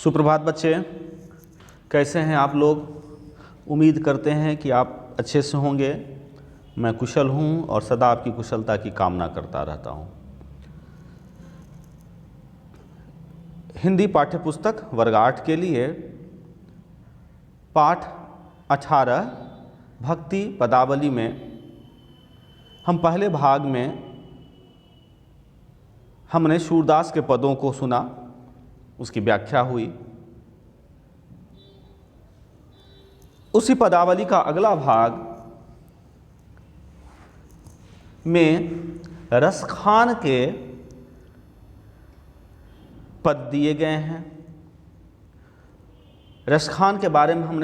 सुप्रभात बच्चे, कैसे हैं आप लोग। उम्मीद करते हैं कि आप अच्छे से होंगे। मैं कुशल हूं और सदा आपकी कुशलता की कामना करता रहता हूं। हिंदी पाठ्यपुस्तक वर्ग 8 के लिए पाठ 18 भक्ति पदावली में हम पहले भाग में हमने सूरदास के पदों को सुना, उसकी व्याख्या हुई। उसी पदावली का अगला भाग में रसखान के पद दिए गए हैं। रसखान के बारे में हम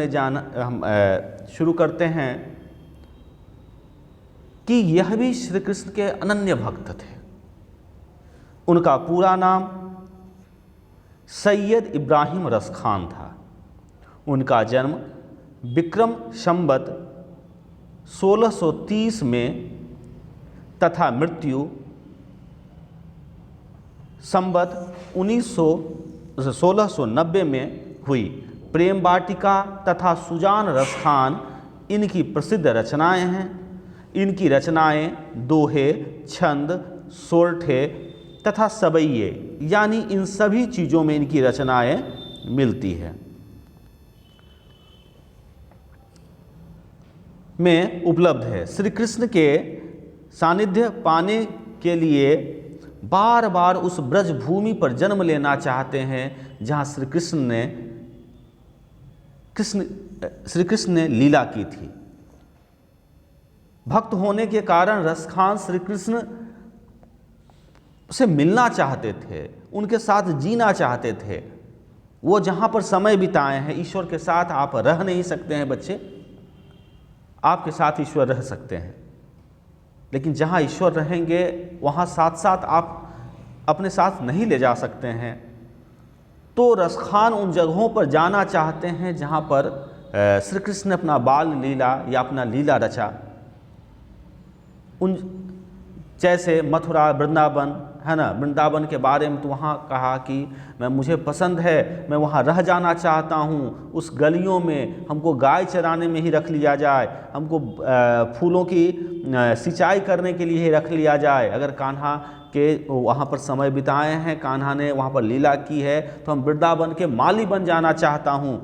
शुरू करते हैं कि यह भी श्री कृष्ण के अनन्य भक्त थे। उनका पूरा नाम सैयद इब्राहिम रसखान था। उनका जन्म विक्रम संवत 1630 में तथा मृत्यु संवत 1690 में हुई। प्रेम वाटिका तथा सुजान रसखान इनकी प्रसिद्ध रचनाएं हैं। इनकी रचनाएं दोहे, छंद, सोरठे तथा सबैये यानी इन सभी चीज़ों में इनकी रचनाएं मिलती है। में उपलब्ध है। श्री कृष्ण के सानिध्य पाने के लिए बार बार उस ब्रज भूमि पर जन्म लेना चाहते हैं जहाँ श्री कृष्ण ने लीला की थी। भक्त होने के कारण रसखान श्री कृष्ण से मिलना चाहते थे, उनके साथ जीना चाहते थे। वो जहाँ पर समय बिताए हैं, ईश्वर के साथ आप रह नहीं सकते हैं बच्चे। आपके साथ ईश्वर रह सकते हैं, लेकिन जहाँ ईश्वर रहेंगे वहाँ साथ साथ आप अपने साथ नहीं ले जा सकते हैं। तो रसखान उन जगहों पर जाना चाहते हैं जहाँ पर श्री कृष्ण ने अपना बाल लीला या अपना लीला रचा। उन जैसे मथुरा, वृंदावन है ना। वृंदावन के बारे में तो वहाँ कहा कि मुझे पसंद है, मैं वहाँ रह जाना चाहता हूँ। उस गलियों में हमको गाय चराने में ही रख लिया जाए, हमको फूलों की सिंचाई करने के लिए ही रख लिया जाए। अगर कान्हा के वहाँ पर समय बिताए हैं, कान्हा ने वहाँ पर लीला की है, तो हम वृंदावन के माली बन जाना चाहता हूँ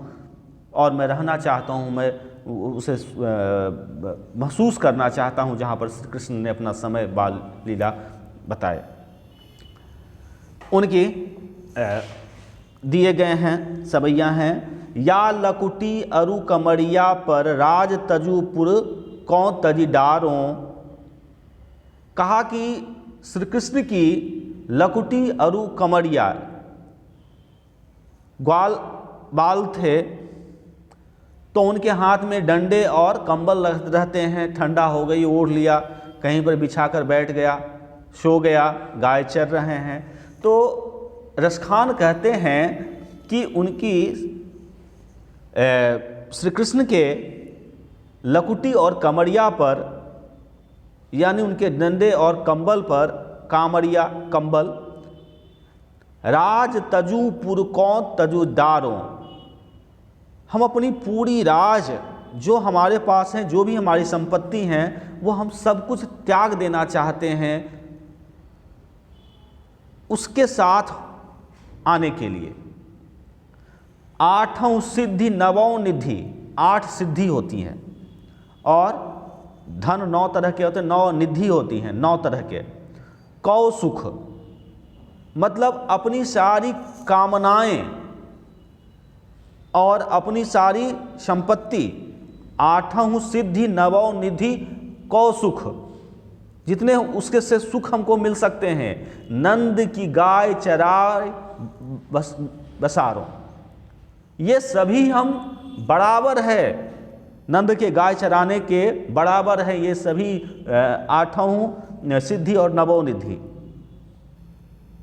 और मैं रहना चाहता हूँ। मैं उसे महसूस करना चाहता हूँ जहाँ पर श्री कृष्ण ने अपना समय बाल लीला बताए। उनकी दिए गए हैं सबैया हैं। या लकुटी अरु कमरिया पर राज तजुपुर कौ तजी डारों। कहा कि श्री कृष्ण की लकुटी अरु कमरिया बाल थे, तो उनके हाथ में डंडे और कंबल रहते हैं। ठंडा हो गई, ओढ़ लिया, कहीं पर बिछाकर बैठ गया, सो गया, गाय चर रहे हैं। तो रसखान कहते हैं कि उनकी श्री कृष्ण के लकुटी और कमरिया पर यानी उनके डंडे और कंबल पर, कामरिया कंबल, राज तजु पुर कौ तजु दारों। हम अपनी पूरी राज जो हमारे पास हैं, जो भी हमारी संपत्ति हैं, वो हम सब कुछ त्याग देना चाहते हैं उसके साथ आने के लिए। आठों सिद्धि नवों निधि, 8 सिद्धि होती हैं और धन 9 तरह के होते हैं, 9 निधि होती हैं, 9 तरह के। कौ सुख मतलब अपनी सारी कामनाएं और अपनी सारी संपत्ति। 8 सिद्धि नवों निधि कौ सुख, जितने उसके से सुख हमको मिल सकते हैं। नंद की गाय चराए बसारों, ये सभी हम बराबर है। नंद के गाय चराने के बराबर है ये सभी 8 सिद्धि और नवों निधि।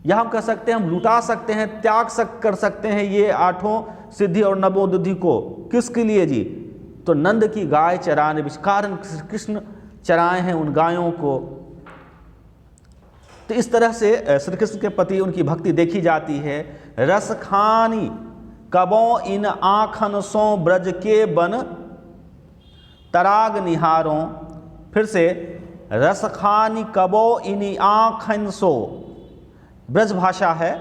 यह हम कह सकते हैं, हम लुटा सकते हैं, त्याग कर सकते हैं ये 8 सिद्धि और नवों निधि को। किसके लिए जी? तो नंद की गाय चराने, कारण कृष्ण चराए हैं उन गायों को। तो इस तरह से श्री कृष्ण के प्रति उनकी भक्ति देखी जाती है। रसखानी कबों इन आँखन सो ब्रज के बन तराग निहारों। फिर से, रसखानी कबो इनी आँखन सो, ब्रज भाषा है,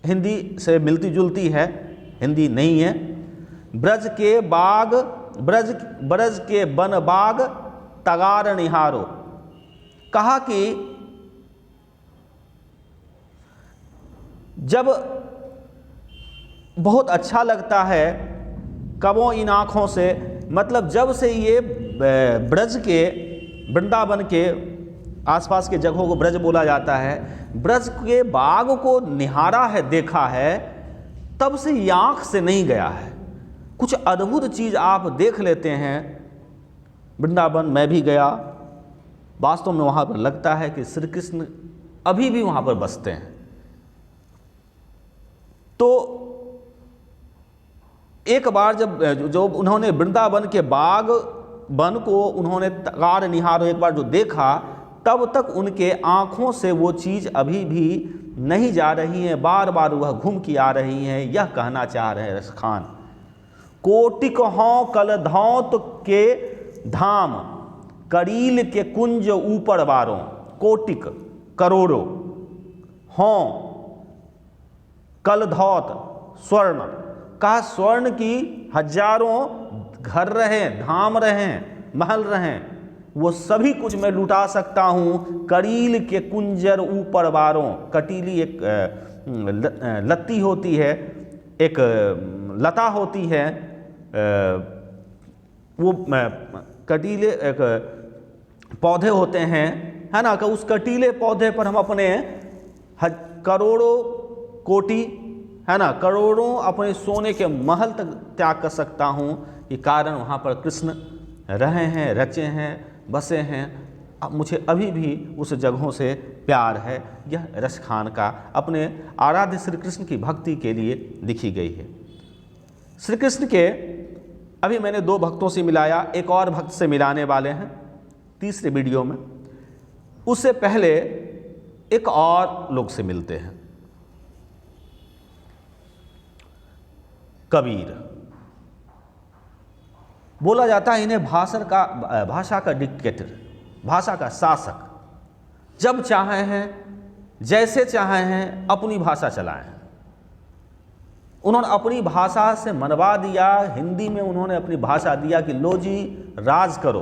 हिंदी से मिलती जुलती है, हिंदी नहीं है। ब्रज के बाग, ब्रज के बन बाग तगार निहारो। कहा कि जब बहुत अच्छा लगता है कबों इन आँखों से, मतलब जब से ये ब्रज के, वृंदावन के आसपास के जगहों को ब्रज बोला जाता है, ब्रज के बाग को निहारा है, देखा है, तब से ये आँख से नहीं गया है। कुछ अद्भुत चीज़ आप देख लेते हैं। वृंदावन मैं भी गया, वास्तव में वहाँ पर लगता है कि श्री कृष्ण अभी भी वहाँ पर बसते हैं। तो एक बार जब उन्होंने वृंदावन के बाग वन को उन्होंने तगार निहारो एक बार जो देखा, तब तक उनके आँखों से वो चीज़ अभी भी नहीं जा रही है, बार बार वह घूम के आ रही हैं। यह कहना चाह रहे हैं रसखान, कोटिक हों कलधौत के धाम, करील के कुंज ऊपर बारों। कोटिक करोड़ों, हों कलधौत स्वर्ण, कहा स्वर्ण की हजारों घर रहे, धाम रहे, महल रहे, वो सभी कुछ मैं लुटा सकता हूँ। करील के कुंजर ऊपर बारों, कटीली एक लत्ती होती है, एक लता होती है, वो कटीले एक पौधे होते हैं, है ना, कि उस कटीले पौधे पर हम अपने करोड़ों कोटि, है ना, करोड़ों अपने सोने के महल तक त्याग कर सकता हूँ। ये कारण वहाँ पर कृष्ण रहे हैं, रचे हैं, बसे हैं। अब मुझे अभी भी उस जगहों से प्यार है। यह रसखान का अपने आराध्य श्री कृष्ण की भक्ति के लिए लिखी गई है। श्री कृष्ण के अभी मैंने 2 भक्तों से मिलाया, एक और भक्त से मिलाने वाले हैं तीसरे वीडियो में। उससे पहले एक और लोग से मिलते हैं, कबीर। बोला जाता है इन्हें भाषा का डिक्टेटर, भाषा का शासक। जब चाहे हैं, जैसे चाहे हैं, अपनी भाषा चलाएं। उन्होंने अपनी भाषा से मनवा दिया, हिंदी में उन्होंने अपनी भाषा दिया कि लो जी राज करो।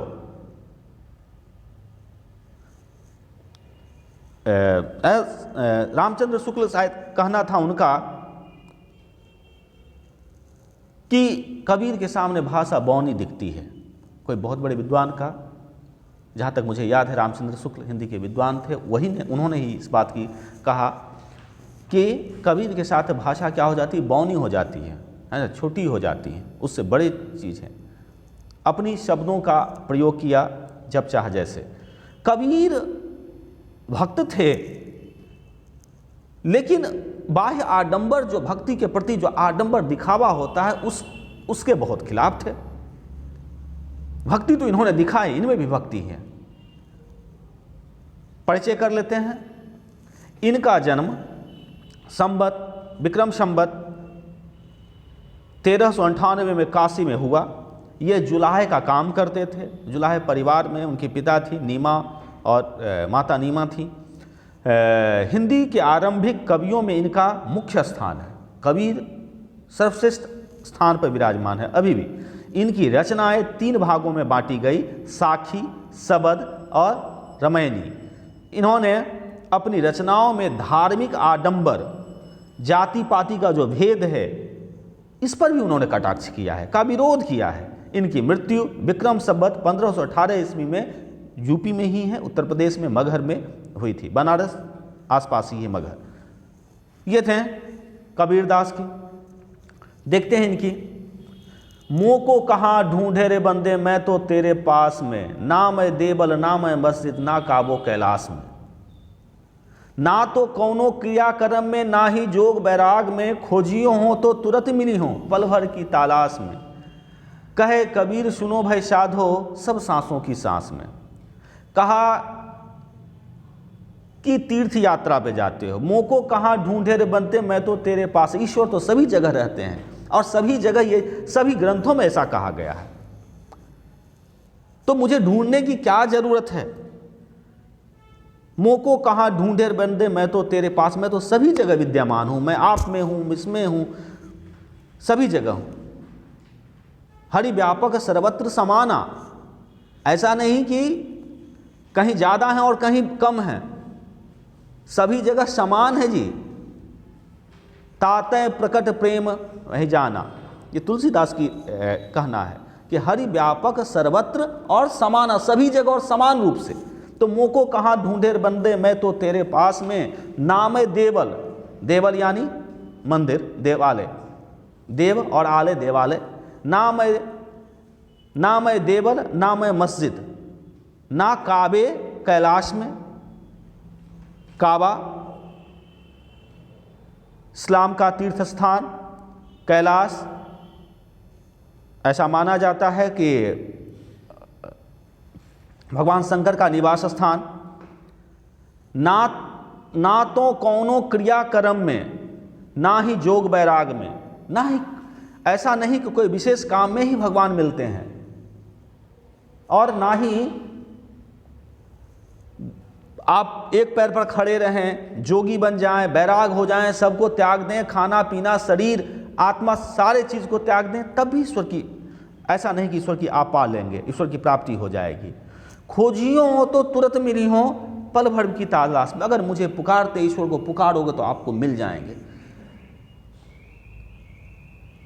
रामचंद्र शुक्ल शायद कहना था उनका कि कबीर के सामने भाषा बौनी दिखती है। कोई बहुत बड़े विद्वान का, जहाँ तक मुझे याद है रामचंद्र शुक्ल हिंदी के विद्वान थे, उन्होंने ही इस बात की कहा कि कबीर के साथ भाषा क्या हो जाती है, बौनी हो जाती है ना, छोटी हो जाती है, उससे बड़ी चीज़ है। अपनी शब्दों का प्रयोग किया जब चाह जैसे। कबीर भक्त थे, लेकिन बाह्य आडंबर, जो भक्ति के प्रति जो आडंबर दिखावा होता है, उसके बहुत खिलाफ थे। भक्ति तो इन्होंने दिखाई, इनमें भी भक्ति है। परिचय कर लेते हैं। इनका जन्म संवत विक्रम संवत 1398 में काशी में हुआ। ये जुलाहे का काम करते थे। जुलाहे परिवार में उनके पिता थी नीमा और माता नीमा थी। हिंदी के आरंभिक कवियों में इनका मुख्य स्थान है। कबीर सर्वश्रेष्ठ स्थान पर विराजमान है अभी भी। इनकी रचनाएं 3 भागों में बांटी गई, साखी, सबद और रामायणी। इन्होंने अपनी रचनाओं में धार्मिक आडंबर, जाति पाति का जो भेद है, इस पर भी उन्होंने कटाक्ष किया है, का विरोध किया है। इनकी मृत्यु विक्रम संवत 1518 ईस्वी में यूपी में ही है, उत्तर प्रदेश में मगहर में हुई थी। बनारस आसपास ही है मगहर। ये थे कबीरदास की। देखते हैं इनकी। मुँह को कहाँ ढूंढे रे बंदे, मैं तो तेरे पास में, ना मैं देवल ना मैं मस्जिद, ना काबो कैलाश में। ना तो कौनो क्रियाक्रम में, ना ही जोग बैराग में, खोजियो हो तो तुरंत मिली हो पल भर की तलाश में। कहे कबीर सुनो भाई साधो, सब सांसों की सांस में। कहा की तीर्थ यात्रा पे जाते हो। मोको कहाँ ढूंढे रे बनते, मैं तो तेरे पास। ईश्वर तो सभी जगह रहते हैं और सभी जगह, ये सभी ग्रंथों में ऐसा कहा गया है। तो मुझे ढूंढने की क्या जरूरत है? मोको कहाँ ढूंढे रे बंदे, मैं तो तेरे पास। मैं तो सभी जगह विद्यमान हूं, मैं आप में हूं, इसमें हूं, सभी जगह हूं। हरि व्यापक सर्वत्र समाना, ऐसा नहीं कि कहीं ज़्यादा है और कहीं कम है, सभी जगह समान है जी। तातय प्रकट प्रेम वही जाना, ये तुलसीदास की कहना है कि हरि व्यापक सर्वत्र और समाना, सभी जगह और समान रूप से। तो मोको कहाँ ढूंढे बंदे, मैं तो तेरे पास में। नाम देवल, देवल यानी मंदिर, देवालय, देव और आलय देवालय। नाम है देवल, नाम है मस्जिद। ना काबे कैलाश में, काबा इस्लाम का तीर्थ स्थान, कैलाश ऐसा माना जाता है कि भगवान शंकर का निवास स्थान। ना तो कौनो क्रियाक्रम में, ना ही जोग बैराग में, ना ही, ऐसा नहीं कि कोई विशेष काम में ही भगवान मिलते हैं, और ना ही आप एक पैर पर खड़े रहें, जोगी बन जाएं, बैराग हो जाएं, सबको त्याग दें, खाना पीना, शरीर, आत्मा, सारे चीज़ को त्याग दें, तब भी ईश्वर की, ऐसा नहीं कि ईश्वर की आप पा लेंगे, ईश्वर की प्राप्ति हो जाएगी। खोजियो हो तो तुरंत मिली हो, पल भर की तलाश में। अगर मुझे पुकारते, ईश्वर को पुकारोगे तो आपको मिल जाएंगे।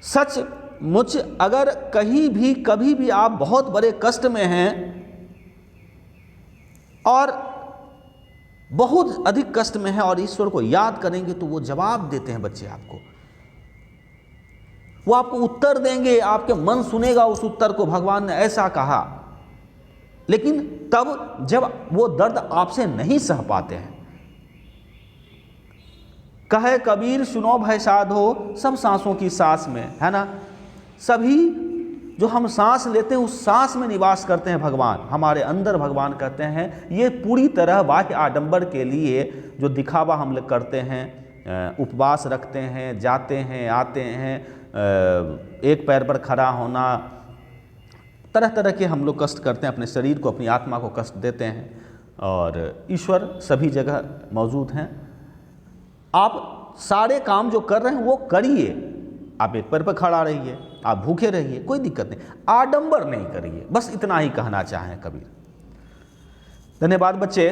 सचमुच अगर कहीं भी कभी भी आप बहुत बड़े कष्ट में हैं और बहुत अधिक कष्ट में हैं और ईश्वर को याद करेंगे तो वो जवाब देते हैं बच्चे आपको, वो आपको उत्तर देंगे, आपके मन सुनेगा उस उत्तर को। भगवान ने ऐसा कहा, लेकिन तब जब वो दर्द आपसे नहीं सह पाते हैं। कहे कबीर सुनो भय साधो, सब सांसों की सांस में, है ना। सभी जो हम सांस लेते हैं उस सांस में निवास करते हैं भगवान, हमारे अंदर भगवान कहते हैं। ये पूरी तरह बाह्य आडंबर के लिए जो दिखावा हम लोग करते हैं, उपवास रखते हैं, जाते हैं, आते हैं, एक पैर पर खड़ा होना, तरह तरह के हम लोग कष्ट करते हैं, अपने शरीर को, अपनी आत्मा को कष्ट देते हैं, और ईश्वर सभी जगह मौजूद हैं। आप सारे काम जो कर रहे हैं वो करिए, आप एक पैर पर खड़ा रहिए, आप भूखे रहिए, कोई दिक्कत नहीं, आडंबर नहीं करिए, बस इतना ही कहना चाहें कबीर। धन्यवाद बच्चे।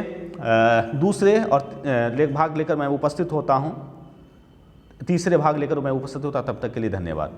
दूसरे और भाग लेकर मैं उपस्थित होता हूँ, तीसरे भाग लेकर मैं उपस्थित होता, तब तक के लिए धन्यवाद।